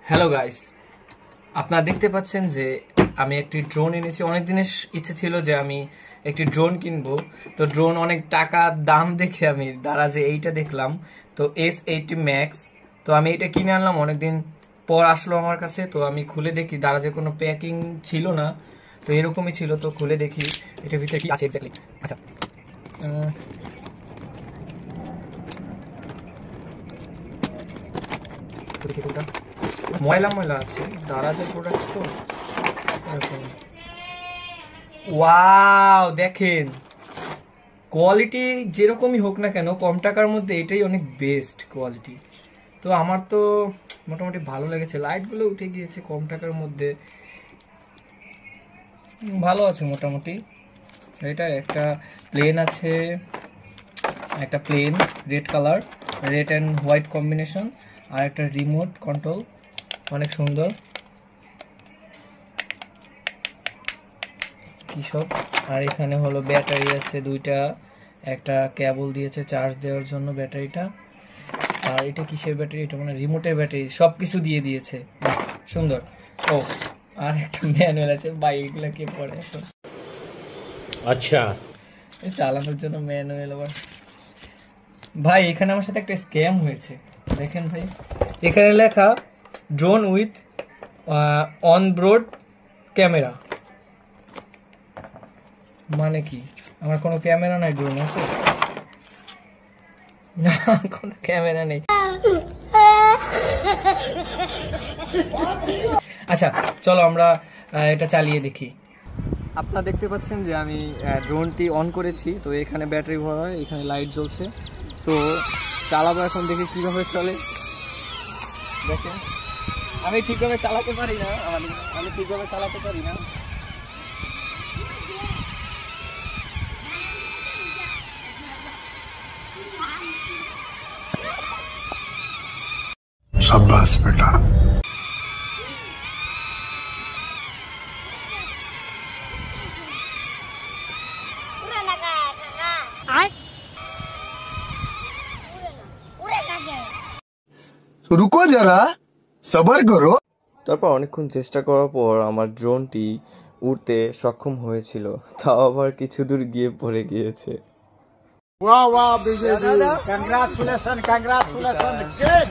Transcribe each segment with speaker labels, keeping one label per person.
Speaker 1: Hello guys, আপনারা দেখতে পাচ্ছেন যে আমি একটি ড্রোন এনেছি। অনেক দিনের ইচ্ছে ছিল যে আমি একটি ড্রোন কিনবো। তো ড্রোন অনেক টাকা দাম দেখে আমি দারাজে এইটা দেখলাম, তো S80 Max। তো আমি এটা কিনে আনলাম, অনেকদিন পর আসলো আমার কাছে। তো আমি খুলে দেখি, দারাজে কোনো প্যাকিং ছিল না, তো এরকমই ছিল। তো খুলে দেখি এটার ভিতরে কি আছে এক্স্যাক্টলি। আচ্ছা, দেখি কোনটা ময়লা ময়লা আছে। দারাজের প্রোডাক্ট তো এরকম। ওয়াও, দেখেন কোয়ালিটি যেরকমই হোক না কেন, কম টাকার মধ্যে এটাই অনেক বেস্ট কোয়ালিটি। তো আমার তো মোটামুটি ভালো লেগেছে। লাইটগুলো উঠে গিয়েছে, কম টাকার মধ্যে ভালো আছে মোটামুটি। এটা একটা প্লেন আছে, একটা plane red colour, red and white combination, আর একটা রিমোট কন্ট্রোল, অনেক সুন্দর। কি সব, আর এখানে হলো ব্যাটারি আছে দুইটা, একটা কেবল দিয়েছে চার্জ দেওয়ার জন্য ব্যাটারিটা। আর এটা কিসের ব্যাটারি? এটা মানে রিমোটের ব্যাটারি, সব কিছু দিয়ে দিয়েছে, সুন্দর। ও, আর একটা ম্যানুয়াল আছে। ভাই এগুলা কে পড়ে এখন?
Speaker 2: আচ্ছা,
Speaker 1: চালানোর জন্য ম্যানুয়াল আবার। ভাই এখানে আমার সাথে একটা স্ক্যাম হয়েছে, দেখেন ভাই। এখানে লেখা ড্রোন উইথ অনবোর্ড ক্যামেরা। মানে কি? আমার কোনো ক্যামেরা নাই? ড্রোন আছে না, কোনো ক্যামেরা নেই। আচ্ছা চলো আমরা এটা চালিয়ে দেখি। আপনারা দেখতে পাচ্ছেন যে আমি ড্রোনটি অন করেছি। তো এখানে ব্যাটারি ভরা হয়, এখানে লাইট জ্বলছে। তো চালাবো এখন, দেখি কিভাবে চলে। দেখেন আমি ঠিকভাবে চালাতে পারি না, আমি ঠিকভাবে চালাতে পারি না।
Speaker 3: शाबाश बेटा। रुको जरा, सबर करो।
Speaker 1: তারপর অনেকক্ষণ চেষ্টা করার পর আমার ড্রোনটি উড়তে সক্ষম হয়েছিল, তাও আবার কিছু দূর গিয়ে পড়ে গিয়েছে।
Speaker 4: Wow, wow, BJB. Congratulations, congratulations. Great,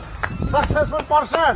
Speaker 4: successful person.